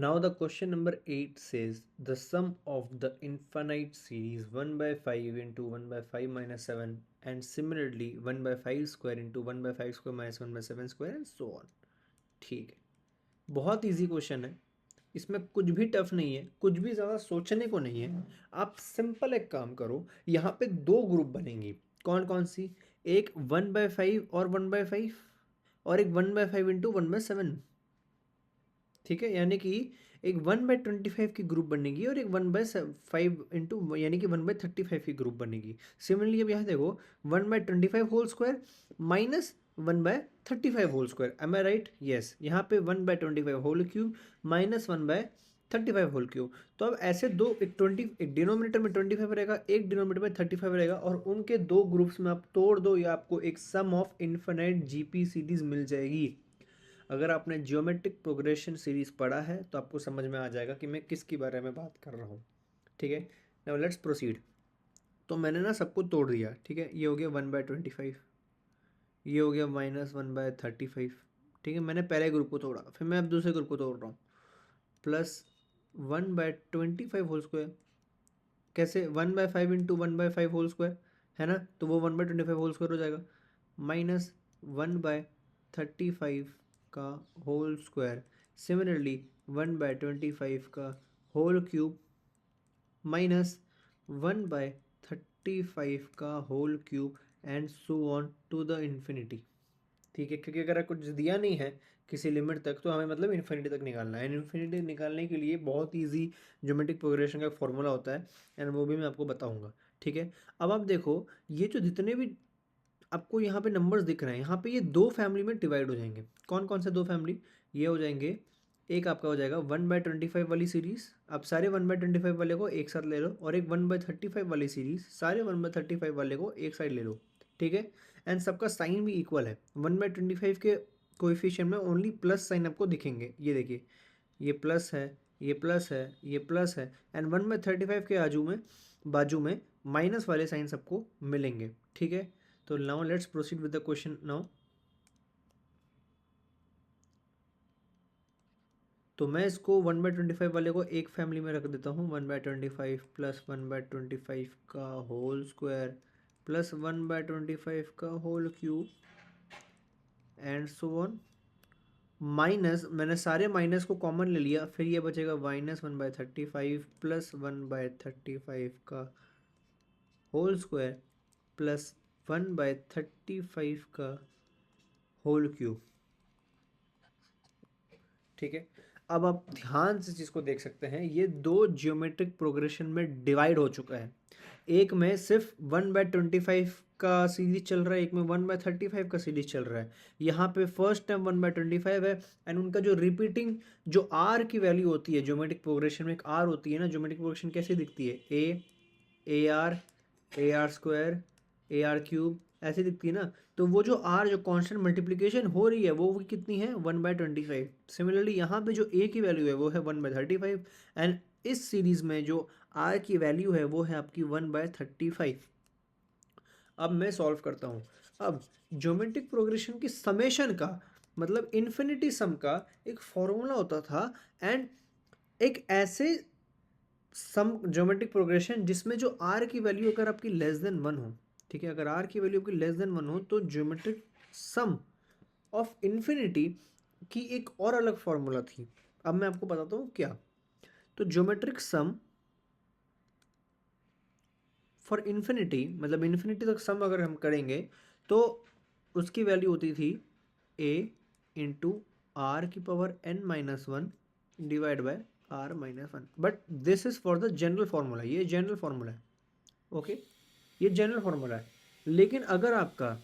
Now the question number 8 says the sum of the infinite series 1 by 5 into 1 by 5 minus 7 and similarly 1 by 5 square into 1 by 5 square minus 1 by 7 square and so on. ठीक है, बहुत easy question है, इसमें कुछ भी tough नहीं है, कुछ भी ज़्यादा सोचने को नहीं है। आप सिंपल एक काम करो, यहाँ पे दो ग्रुप बनेंगी। कौन कौन सी? एक 1/5 और 1/5 और एक 1/5 इंटू 1/7। ठीक है, यानी कि एक 1/25 की ग्रुप बनेगी और एक 1/5 इंटू यानी कि 1/35 की ग्रुप बनेगी। सिमिलरली अब यहाँ देखो 1/25 whole square minus 1/35 whole square. Am I right? Yes. यहाँ पे 1/25 whole cube minus 1/35 whole cube. तो अब ऐसे दो, एक डिनोमिनेटर में 25 रहेगा, एक डिनोमिनेटर में 35 रहेगा, और उनके दो ग्रुप्स में आप तोड़ दो या आपको एक सम ऑफ इन्फिनिट जीपी सीरीज मिल जाएगी। अगर आपने जियोमेट्रिक प्रोग्रेशन सीरीज पढ़ा है तो आपको समझ में आ जाएगा कि मैं किसके बारे में बात कर रहा हूँ। ठीक है, नाउ लेट्स प्रोसीड। तो मैंने ना सबको तोड़ दिया। ठीक है, ये हो गया 1/25, ये हो गया -1/35। ठीक है, मैंने पहले ग्रुप को तोड़ा, फिर मैं अब दूसरे ग्रुप को तोड़ रहा हूँ। Plus 1/25 whole square. कैसे? 1/5 इंटू 1/5 होल स्क्वायर है ना, तो वो 1/25 होल स्क्वायर हो जाएगा, माइनस 1/35 का होल स्क्वायर। सिमिलरली 1/25 का होल क्यूब माइनस 1/35 का whole cube and so on to the infinity. ठीक है, क्योंकि अगर कुछ दिया नहीं है किसी लिमिट तक तो हमें मतलब इन्फिनिटी तक निकालना है। इन्फिनिटी निकालने के लिए बहुत इजी ज्योमेट्रिक प्रोग्रेशन का फॉर्मूला होता है, एंड वो भी मैं आपको बताऊंगा। ठीक है, अब आप देखो, ये जो जितने भी आपको यहाँ पे नंबर्स दिख रहे हैं, यहाँ पे ये दो फैमिली में डिवाइड हो जाएंगे। कौन कौन से दो फैमिली? ये हो जाएंगे, एक आपका हो जाएगा 1/25 वाली सीरीज, आप सारे 1/25 वाले को एक साथ ले लो, और एक 1/35 वाली सीरीज, सारे 1/35 वाले को एक साइड ले लो। ठीक है, एंड सबका साइन भी इक्वल है। 1/25 के कोएफिशिएंट में ओनली प्लस साइन आपको दिखेंगे। ये देखिए, ये प्लस है, ये प्लस है, ये प्लस है, एंड 1/35 के बाजू में माइनस वाले साइन सबको मिलेंगे। ठीक है, तो now let's proceed with the question now. तो मैं इसको 1/25 वाले को एक फैमिली में रख देता हूँ। 1/25 प्लस 1/25 का होल स्क्वायर प्लस 1/25 का whole cube and so on, minus, मैंने सारे माइनस को कॉमन ले लिया, फिर ये बचेगा -1/35 प्लस 1/35 का होल स्क्वायर प्लस 1/35 का होल क्यूब। ठीक है, अब आप ध्यान से चीज़ को देख सकते हैं, ये दो जियोमेट्रिक प्रोग्रेशन में डिवाइड हो चुका है। एक में सिर्फ 1/25 का सीरीज चल रहा है, एक में 1/35 का सीरीज चल रहा है। यहाँ पे फर्स्ट टर्म 1/25 है, एंड उनका जो रिपीटिंग, जो आर की वैल्यू होती है ज्योमेट्रिक प्रोग्रेशन में, एक आर होती है ना। ज्योमेट्रिक प्रोग्रेशन कैसे दिखती है? A R square, A R cube, ऐसे दिखती है ना। तो वो जो आर, जो कांस्टेंट मल्टीप्लिकेशन हो रही है, वो कितनी है? 1/25। सिमिलरली यहाँ पे जो ए की वैल्यू है वो है 1/35, एंड इस सीरीज में जो आर की वैल्यू है वो है आपकी 1/35। अब मैं सॉल्व करता हूँ। अब ज्योमेट्रिक प्रोग्रेशन की समेशन का मतलब इन्फिनिटी सम का एक फॉर्मूला होता था, एंड एक ऐसे सम ज्योमेट्रिक प्रोग्रेशन जिसमें जो आर की वैल्यू अगर आपकी लेस देन 1 हो। ठीक है, अगर आर की वैल्यू आपकी लेस देन 1 हो तो ज्योमेट्रिक सम ऑफ इन्फिनिटी की एक और अलग फॉर्मूला थी। अब मैं आपको बताता हूँ क्या। तो ज्योमेट्रिक सम फॉर इन्फिनिटी, मतलब इन्फिनिटी तक सम अगर हम करेंगे तो उसकी वैल्यू होती थी ए इंटू आर की power n-1 divide by r-1। But this is for the general formula, ये जनरल फार्मूला है। ओके, ये जनरल फार्मूला है। लेकिन अगर आपका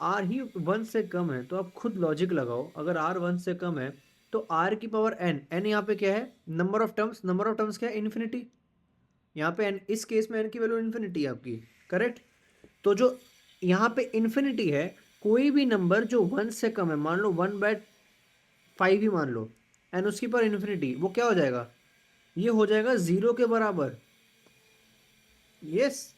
आर ही 1 से कम है तो आप खुद लॉजिक लगाओ। अगर आर 1 से कम है तो आर की पावर n यहाँ पे क्या है? Number of terms. Number of terms क्या है? इन्फिनिटी। यहाँ पे n, इस केस में n की वैल्यू इन्फिनिटी है आपकी, करेक्ट। तो जो यहाँ पे इन्फिनिटी है, कोई भी नंबर जो 1 से कम है, मान लो 1/5 ही मान लो, एंड उसकी पर इन्फिनिटी, वो क्या हो जाएगा? ये हो जाएगा 0 के बराबर। यस,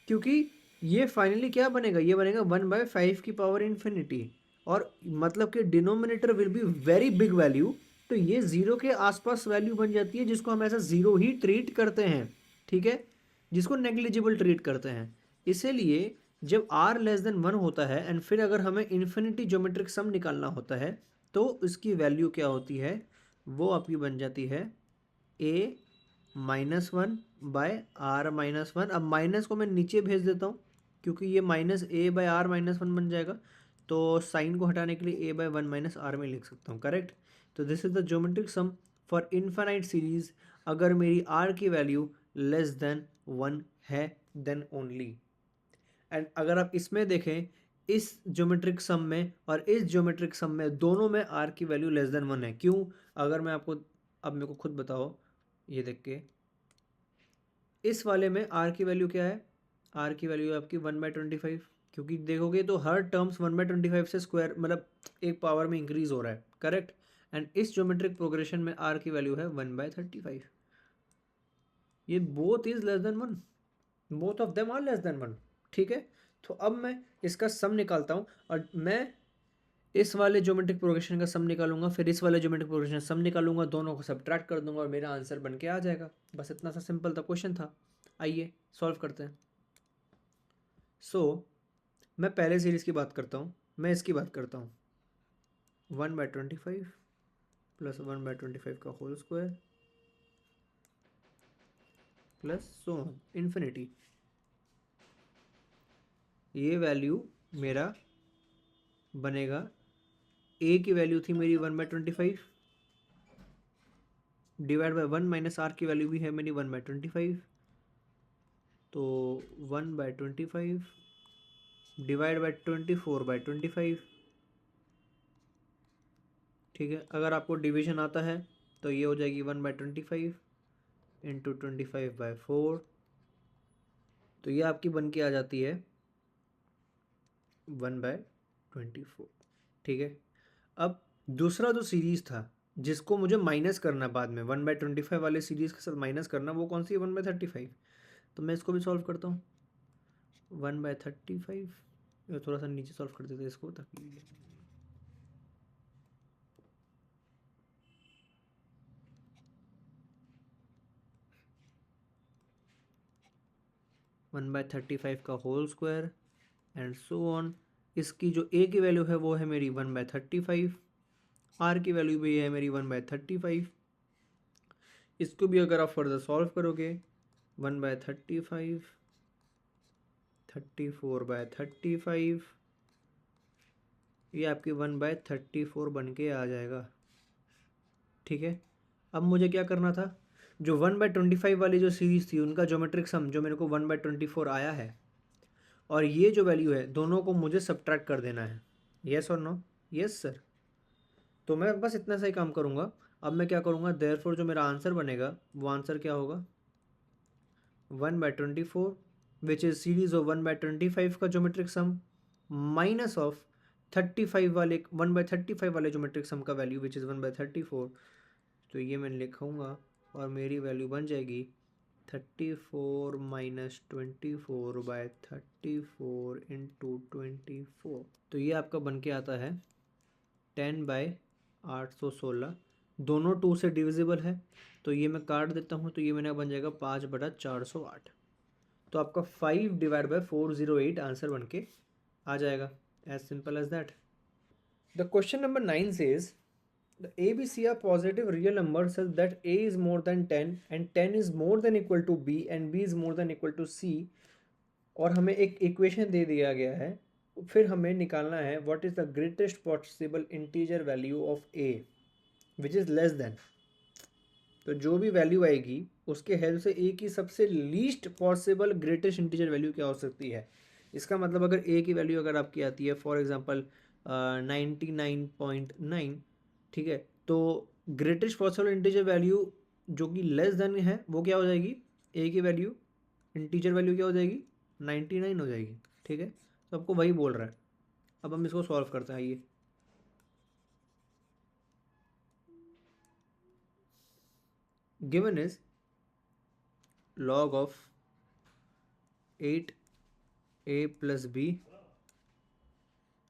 क्योंकि ये फाइनली क्या बनेगा? ये बनेगा 1/5 की पावर इन्फिनिटी, और मतलब कि denominator will be very big value तो ये ज़ीरो के आसपास वैल्यू बन जाती है, जिसको हम ऐसा ज़ीरो ही ट्रीट करते हैं, ठीक है, जिसको नेग्लिजिबल ट्रीट करते हैं। इसीलिए जब r लेस देन 1 होता है एंड फिर अगर हमें इन्फिनिटी ज्योमेट्रिक सम निकालना होता है तो इसकी वैल्यू क्या होती है, वो आपकी बन जाती है a -1 बाय r -1। अब माइनस को मैं नीचे भेज देता हूँ क्योंकि ये माइनस a बाय r -1 बन जाएगा, तो साइन को हटाने के लिए a बाय 1 माइनस r में लिख सकता हूँ, करेक्ट। तो this is the geometric sum for infinite series अगर मेरी r की वैल्यू लेस देन 1 है देन ओनली। एंड अगर आप इसमें देखें, इस ज्योमेट्रिक सम में और इस ज्योमेट्रिक सम में दोनों में r की वैल्यू लेस देन 1 है। क्यों? अगर मैं आपको, अब मेरे को खुद बताओ, ये देख के इस वाले में r की वैल्यू क्या है, r की वैल्यू है आपकी 1/25, क्योंकि देखोगे तो हर टर्म्स 1/25 से स्क्वायर मतलब एक पावर में इंक्रीज हो रहा है, करेक्ट। एंड इस ज्योमेट्रिक प्रोग्रेशन में r की वैल्यू है 1/35। ये both is less than 1, both of them are less than 1, ठीक है। तो अब मैं इसका सम निकालता हूँ और मैं इस वाले ज्योमेट्रिक प्रोग्रेशन का सम निकालूंगा, फिर इस वाले ज्योमेट्रिक प्रोग्रेशन का सम निकालूंगा, दोनों को सब्ट्रैक्ट कर दूंगा और मेरा आंसर बन के आ जाएगा। बस इतना सा सिंपल था क्वेश्चन था। आइए सॉल्व करते हैं। सो मैं पहले सीरीज की बात करता हूँ, मैं इसकी बात करता हूँ 1/25 प्लस 1/25 का whole square plus so infinity. ये वैल्यू मेरा बनेगा, ए की वैल्यू थी मेरी 1/25 डिवाइड बाई 1 माइनस आर की वैल्यू भी है मेरी 1/25, तो 1/25 डिवाइड बाई 24/25, ठीक है। अगर आपको डिवीजन आता है तो ये हो जाएगी 1/25 इंटू 25/4, तो ये आपकी बन के आ जाती है 1/24, ठीक है। अब दूसरा जो सीरीज था जिसको मुझे माइनस करना बाद में 1/25 वाले सीरीज के साथ माइनस करना, वो कौन सी है 1/35। तो मैं इसको भी सॉल्व करता हूँ 1/35, थोड़ा सा नीचे सॉल्व कर देते इसको ताकि 1/35 का whole square and so on. इसकी जो ए की वैल्यू है वो है मेरी 1/35, आर की वैल्यू भी है मेरी 1/35। इसको भी अगर आप फर्दर सॉल्व करोगे 1/35 34/35, ये आपकी 1/34 बन के आ जाएगा, ठीक है। अब मुझे क्या करना था, जो 1/25 वाली जो सीरीज थी उनका ज्योमेट्रिक सम जो मेरे को 1/24 आया है, और ये जो वैल्यू है दोनों को मुझे सब्ट्रैक्ट कर देना है। यस और नो? Yes sir. तो मैं बस इतना सा ही काम करूँगा। अब मैं क्या करूँगा, देयरफॉर जो मेरा आंसर बनेगा वो आंसर क्या होगा 1/24 विच इज़ सीरीज ऑफ 1/25 का ज्योमेट्रिक सम माइनस ऑफ 35 वाले 1/35 वाले ज्योमेट्रिक सम का वैल्यू विच इज़ 1/34। तो ये मैं लिखूँगा और मेरी वैल्यू बन जाएगी 34 माइनस 24/34 इंटू 24। तो ये आपका बन के आता है 10/816। दोनों 2 से डिविजिबल है तो ये मैं काट देता हूँ, तो ये मेरा बन जाएगा 5/408। तो आपका 5/408 आंसर बन के आ जाएगा, as simple as that. The question number 9 says the ABC are positive real numbers such that A is more than 10 and 10 is more than equal to B and B is more than equal to C, और हमें एक equation दे दिया गया है। फिर हमें निकालना है what is the greatest possible integer value of A which is less than. तो जो भी वैल्यू आएगी उसके हेल्प से A की सबसे least possible greatest integer value क्या हो सकती है। इसका मतलब अगर A की वैल्यू अगर आपकी आती है फॉर एग्जांपल 99.9, ठीक है, तो ग्रेटेस्ट पॉसिबल इंटीजर वैल्यू जो कि लेस देन है वो क्या हो जाएगी, A की वैल्यू इंटीजर वैल्यू क्या हो जाएगी 99 हो जाएगी, ठीक है। तो आपको वही बोल रहा है। अब हम इसको सॉल्व करते हैं। ये given is log of 8a plus b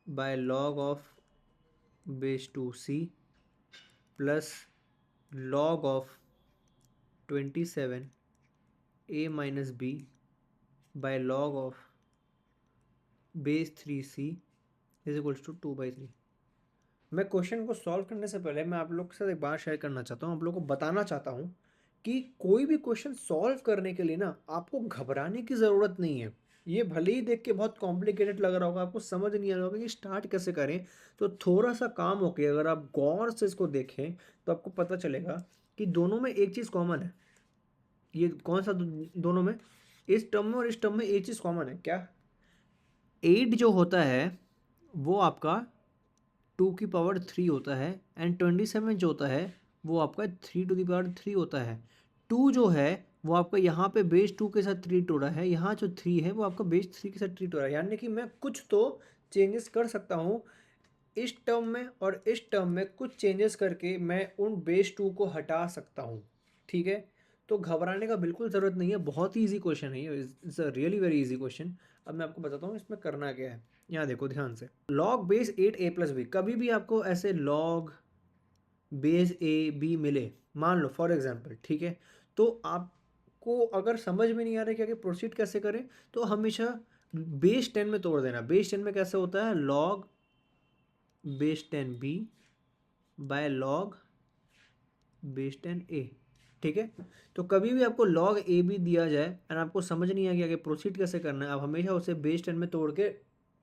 by log of base 2c plus log of 27 a minus b by log of base 3c is equals to 2/3। मैं क्वेश्चन को सॉल्व करने से पहले मैं आप लोग के साथ एक बात शेयर करना चाहता हूँ, आप लोग को बताना चाहता हूँ कि कोई भी क्वेश्चन सॉल्व करने के लिए ना आपको घबराने की ज़रूरत नहीं है। ये भले ही देख के बहुत कॉम्प्लिकेटेड लग रहा होगा, आपको समझ नहीं आ रहा होगा कि स्टार्ट कैसे करें, तो थोड़ा सा काम होके अगर आप गौर से इसको देखें तो आपको पता चलेगा कि दोनों में एक चीज़ कॉमन है। ये कौन सा दोनों में? इस टर्म में और इस टर्म में एक चीज़ कॉमन है। क्या? 8 जो होता है वो आपका 2 की पावर 3 होता है, एंड 27 जो होता है वो आपका 3 to the power 3 होता है। 2 जो है वो आपका यहाँ पे बेस 2 के साथ ट्रीट हो रहा है, यहाँ जो 3 है वो आपका बेस 3 के साथ ट्रीट हो रहा है, यानी कि मैं कुछ तो चेंजेस कर सकता हूँ इस टर्म में और इस टर्म में, कुछ चेंजेस करके मैं उन बेस 2 को हटा सकता हूँ। ठीक है, तो घबराने का बिल्कुल ज़रूरत नहीं है, बहुत ही ईजी क्वेश्चन है ये, it's a really very easy question. अब मैं आपको बताता हूँ इसमें करना क्या है। यहाँ देखो ध्यान से, लॉग बेस 8a+b, कभी भी आपको ऐसे लॉग बेस ए बी मिले, मान लो फॉर एग्जांपल, ठीक है, तो आपको अगर समझ में नहीं आ रहा है कि आगे प्रोसीड कैसे करें, तो हमेशा बेस 10 में तोड़ देना। बेस 10 में कैसे होता है? Log base 10b by log base 10a। ठीक है, तो कभी भी आपको लॉग ए बी दिया जाए एंड आपको समझ नहीं आ गया कि प्रोसीड कैसे करना है, आप हमेशा उसे बेस 10 में तोड़ के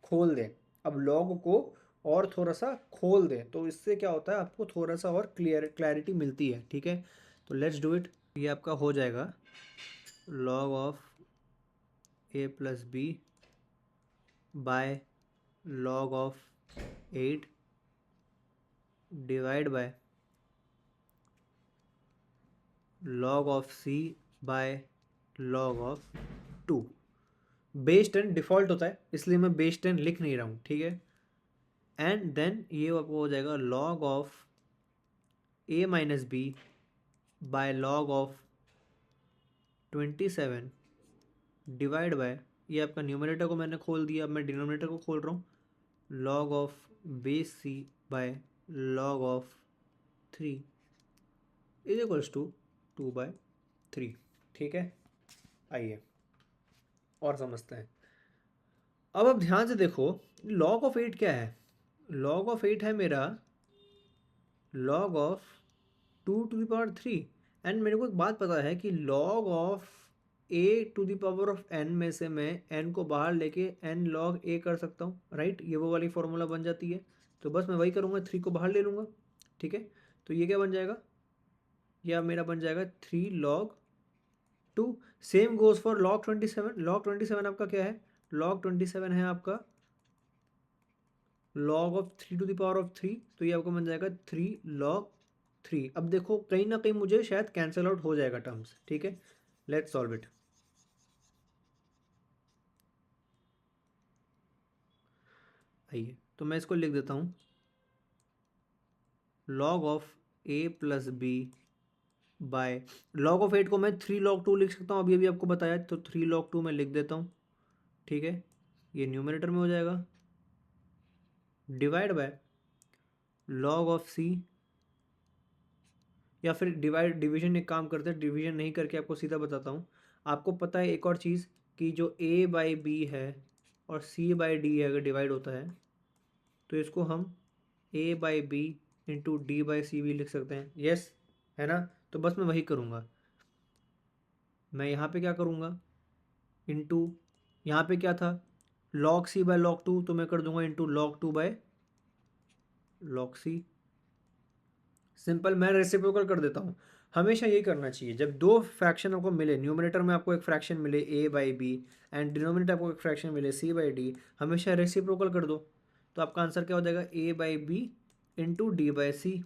खोल दें। अब लॉग को और थोड़ा सा खोल दें, तो इससे क्या होता है, आपको थोड़ा सा और क्लैरिटी मिलती है। ठीक है, तो लेट्स डू इट। ये आपका हो जाएगा log of a+b by log of 8 divide by log of c by log of 2। Base 10 default होता है इसलिए मैं बेस 10 लिख नहीं रहा हूँ। ठीक है, एंड देन ये आपको हो जाएगा log of a minus b by log of 27 divide by, ये आपका न्यूमरेटर को मैंने खोल दिया, अब मैं डिनोमिनेटर को खोल रहा हूँ, log of base c by log ऑफ 3 इज इक्वल्स टू 2/3। ठीक है, आइए और समझते हैं। अब आप ध्यान से देखो, log ऑफ 8 क्या है? log ऑफ 8 है मेरा log of 2 to the power 3। And मेरे को एक बात पता है कि log ऑफ a⁴n में से मैं n को बाहर लेके n log a कर सकता हूँ, राइट? ये वो वाली फॉर्मूला बन जाती है, तो बस मैं वही करूँगा, 3 को बाहर ले लूँगा। ठीक है, तो ये क्या बन जाएगा? यह मेरा बन जाएगा 3 log 2। Same goes for log 27। log 27 आपका क्या है? log 27 है आपका log ऑफ 3 to the power 3, तो ये आपको बन जाएगा 3 log 3। अब देखो कहीं ना कहीं मुझे शायद कैंसिल आउट हो जाएगा टर्म्स। ठीक है, लेट्स सॉल्व इट। आइए, तो मैं इसको लिख देता हूँ, log ऑफ a+b बाय log ऑफ 8 को मैं 3 log 2 लिख सकता हूँ, अभी अभी आपको बताया, तो 3 log 2 मैं लिख देता हूँ। ठीक है, ये न्यूमरेटर में हो जाएगा, divide by log of c, या फिर डिवीजन एक काम करते हैं, डिवीजन नहीं करके आपको सीधा बताता हूँ। आपको पता है एक और चीज़ कि जो a/b है और c/d है, अगर डिवाइड होता है तो इसको हम a/b इंटू d/c भी लिख सकते हैं। यस, है ना? तो बस मैं वही करूँगा, मैं यहाँ पे क्या करूँगा, इंटू, यहाँ पे क्या था, log c बाय log 2, तो मैं कर दूंगा into log 2 by log c। Simple, मैं रेसिप्रोकल कर देता हूँ। हमेशा यही करना चाहिए, जब दो फ्रैक्शन आपको मिले, न्यूमरेटर में आपको एक फ्रैक्शन मिले a/b एंड डिनोमिनेटर आपको एक फ्रैक्शन मिले c/d, हमेशा रेसिप्रोकल कर दो, तो आपका आंसर क्या हो जाएगा? a/b into d/c।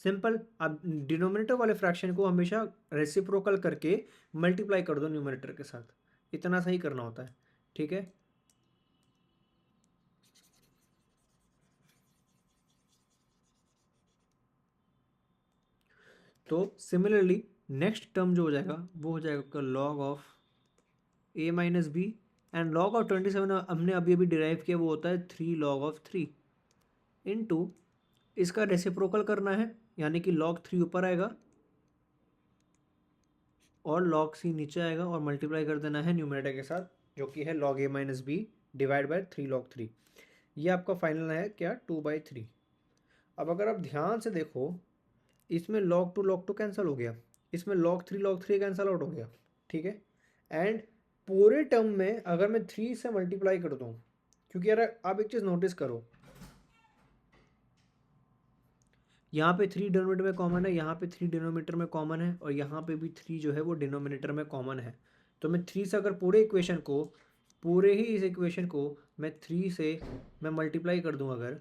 सिंपल, आप डिनोमिनेटर वाले फ्रैक्शन को हमेशा रेसिप्रोकल करके मल्टीप्लाई कर दो न्यूमरेटर के साथ, इतना सही करना होता है। ठीक है, तो सिमिलरली नेक्स्ट टर्म जो हो जाएगा वो हो जाएगा log of a minus b, and log of 27 हमने अभी अभी डिराइव किया, वो होता है 3 log ऑफ 3 इंटू, इसका रेसिप्रोकल करना है, यानी कि log 3 ऊपर आएगा और log c नीचे आएगा और मल्टीप्लाई कर देना है न्यूमरेटर के साथ, जो कि है log a minus b divide by 3 log 3। ये आपका फाइनल है क्या, 2/3। अब अगर आप ध्यान से देखो, इसमें log 2 कैंसिल हो गया, इसमें log 3 कैंसिल आउट हो गया, ठीक है। एंड पूरे टर्म में अगर मैं 3 से मल्टीप्लाई कर दूँ, क्योंकि यार आप एक चीज़ नोटिस करो, यहाँ पे 3 डिनोमिनेटर में कॉमन है, यहाँ पे 3 डिनोमिनेटर में कॉमन है, और यहाँ पे भी 3 जो है वो डिनोमिनेटर में कॉमन है। तो मैं 3 से अगर पूरे ही इस इक्वेशन को मैं 3 से मैं मल्टीप्लाई कर दूँ अगर,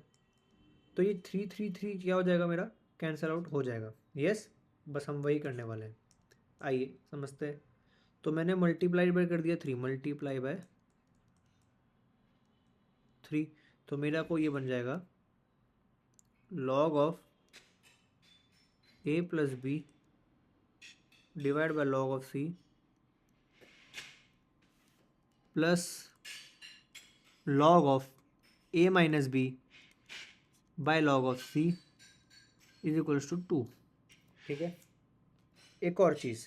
तो ये 3 क्या हो जाएगा मेरा, कैंसिल आउट हो जाएगा। यस, बस हम वही करने वाले हैं, आइए समझते हैं। तो मैंने मल्टीप्लाई बाय कर दिया 3, मल्टीप्लाई बाय 3, तो मेरा को ये बन जाएगा log of a plus b divide by log of c plus log of a minus b by log of c is equals to 2, ठीक है। एक और चीज़,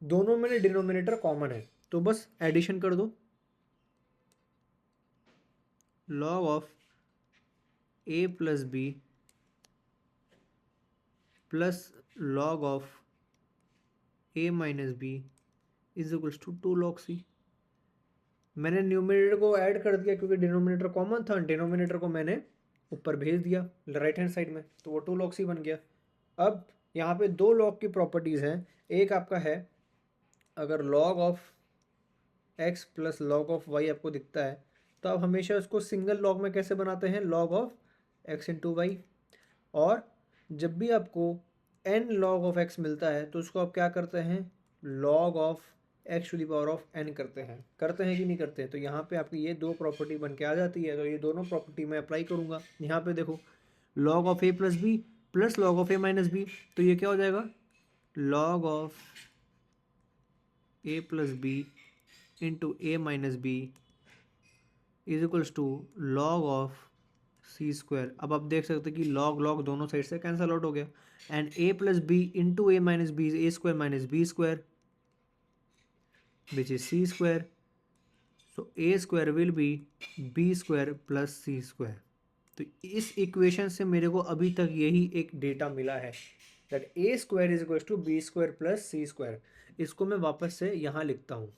दोनों में डिनोमिनेटर कॉमन है, तो बस एडिशन कर दो, log of a plus b plus log of a minus b is equals to 2 log c। मैंने न्यूमरेटर को ऐड कर दिया क्योंकि डिनोमिनेटर कॉमन था, डिनोमिनेटर को मैंने ऊपर भेज दिया राइट हैंड साइड में, तो वो 2 log c बन गया। अब यहाँ पे 2 log की प्रॉपर्टीज़ हैं, एक आपका है अगर log of x plus log of y आपको दिखता है, तो आप हमेशा उसको सिंगल log में कैसे बनाते हैं, log of x into y. और जब भी आपको n log ऑफ x मिलता है तो उसको आप क्या करते हैं, log of x to the power of n करते हैं कि नहीं करते हैं। तो यहाँ पे आपकी ये 2 प्रॉपर्टी बन के आ जाती है, तो ये दोनों प्रॉपर्टी मैं अप्लाई करूँगा। यहाँ पे देखो log of a plus b plus log of a minus b, तो ये क्या हो जाएगा, log of a plus b into a minus b is equals to log of c square. अब आप देख सकते हैं कि log दोनों साइड से कैंसल आउट हो गया, and a plus b into a minus b is a square minus b square which is c square. So a square will be b square plus c square. तो इस equation से मेरे को अभी तक यही एक डेटा मिला है, that a square is equals to b square plus c square. इसको मैं वापस से यहाँ लिखता हूँ,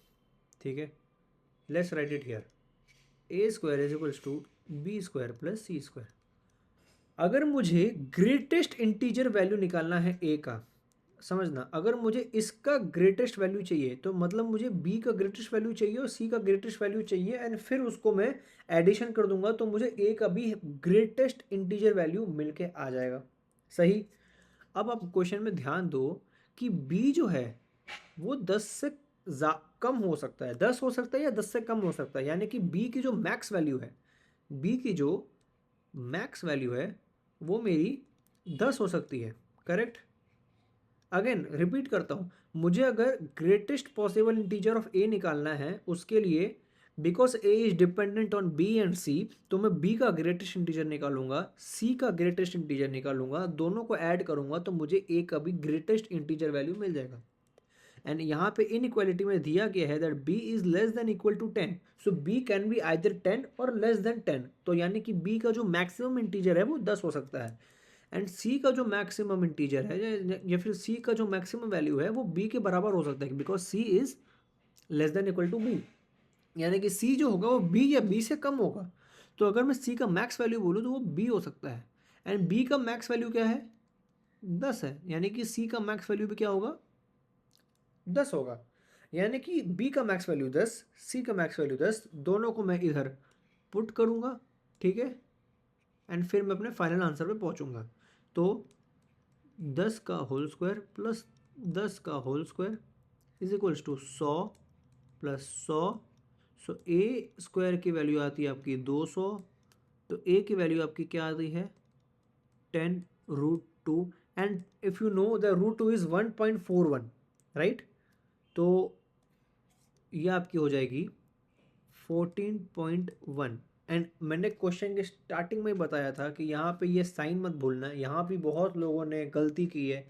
ठीक है, let's write it here, a square is equals to b square plus c square. अगर मुझे ग्रेटेस्ट इंटीजर वैल्यू निकालना है a का, समझना, अगर मुझे इसका ग्रेटेस्ट वैल्यू चाहिए तो मतलब मुझे b का ग्रेटेस्ट वैल्यू चाहिए और c का ग्रेटेस्ट वैल्यू चाहिए, एंड फिर उसको मैं एडिशन कर दूंगा तो मुझे a का भी ग्रेटेस्ट इंटीजर वैल्यू मिलके आ जाएगा। सही। अब आप क्वेश्चन में ध्यान दो कि b जो है वो 10 से कम हो सकता है, 10 हो सकता है या 10 से कम हो सकता है, यानी कि b की जो मैक्स वैल्यू है, b की जो मैक्स वैल्यू है वो मेरी 10 हो सकती है, करेक्ट। अगेन रिपीट करता हूँ, मुझे अगर greatest possible integer of a निकालना है, उसके लिए because a is dependent on b and c, तो मैं b का ग्रेटेस्ट इंटीजर निकालूंगा, c का ग्रेटेस्ट इंटीजर निकालूंगा, दोनों को ऐड करूंगा तो मुझे a का भी ग्रेटेस्ट इंटीजर वैल्यू मिल जाएगा। एंड यहाँ पे इनइक्वालिटी में दिया गया है that b is less than equal to 10, so b can be either 10 और लेस देन 10, तो यानी कि b का जो मैक्सिमम इंटीजर है वो 10 हो सकता है, एंड c का जो मैक्सिमम इंटीजर है या फिर c का जो मैक्सिमम वैल्यू है वो b के बराबर हो सकता है, because c is less than equal to b, यानी कि c जो होगा वो b या b से कम होगा। तो अगर मैं c का मैक्स वैल्यू बोलूँ तो वो b हो सकता है, एंड b का मैक्स वैल्यू क्या है, 10 है, यानी कि c का मैक्स वैल्यू भी क्या होगा, 10 होगा, यानी कि b का मैक्स वैल्यू 10, c का मैक्स वैल्यू 10, दोनों को मैं इधर पुट करूँगा, ठीक है, एंड फिर मैं अपने फाइनल आंसर पे पहुँचूँगा। तो 10 का होल स्क्वायर प्लस 10 का whole square is equals to 100 plus 100, so a square की वैल्यू आती है आपकी 200, तो a की वैल्यू आपकी क्या आती है 10√2, and if you know the √2 is 1.41, right, तो ये आपकी हो जाएगी 14.1। एंड मैंने क्वेश्चन के स्टार्टिंग में बताया था कि यहाँ पे ये साइन मत भूलना है, यहाँ भी बहुत लोगों ने गलती की है,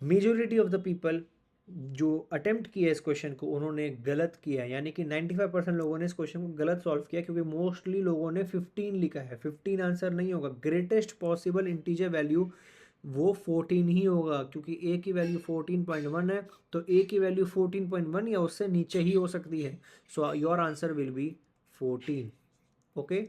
मेजोरिटी ऑफ द पीपल जो अटेम्प्ट किया इस क्वेश्चन को उन्होंने गलत किया, यानी कि 95% लोगों ने इस क्वेश्चन को गलत सॉल्व किया, क्योंकि मोस्टली लोगों ने 15 लिखा है। 15 आंसर नहीं होगा, ग्रेटेस्ट पॉसिबल इंटीजर वैल्यू वो 14 ही होगा, क्योंकि ए की वैल्यू 14.1 है, तो ए की वैल्यू 14.1 या उससे नीचे ही हो सकती है। So your answer will be 14। Okay.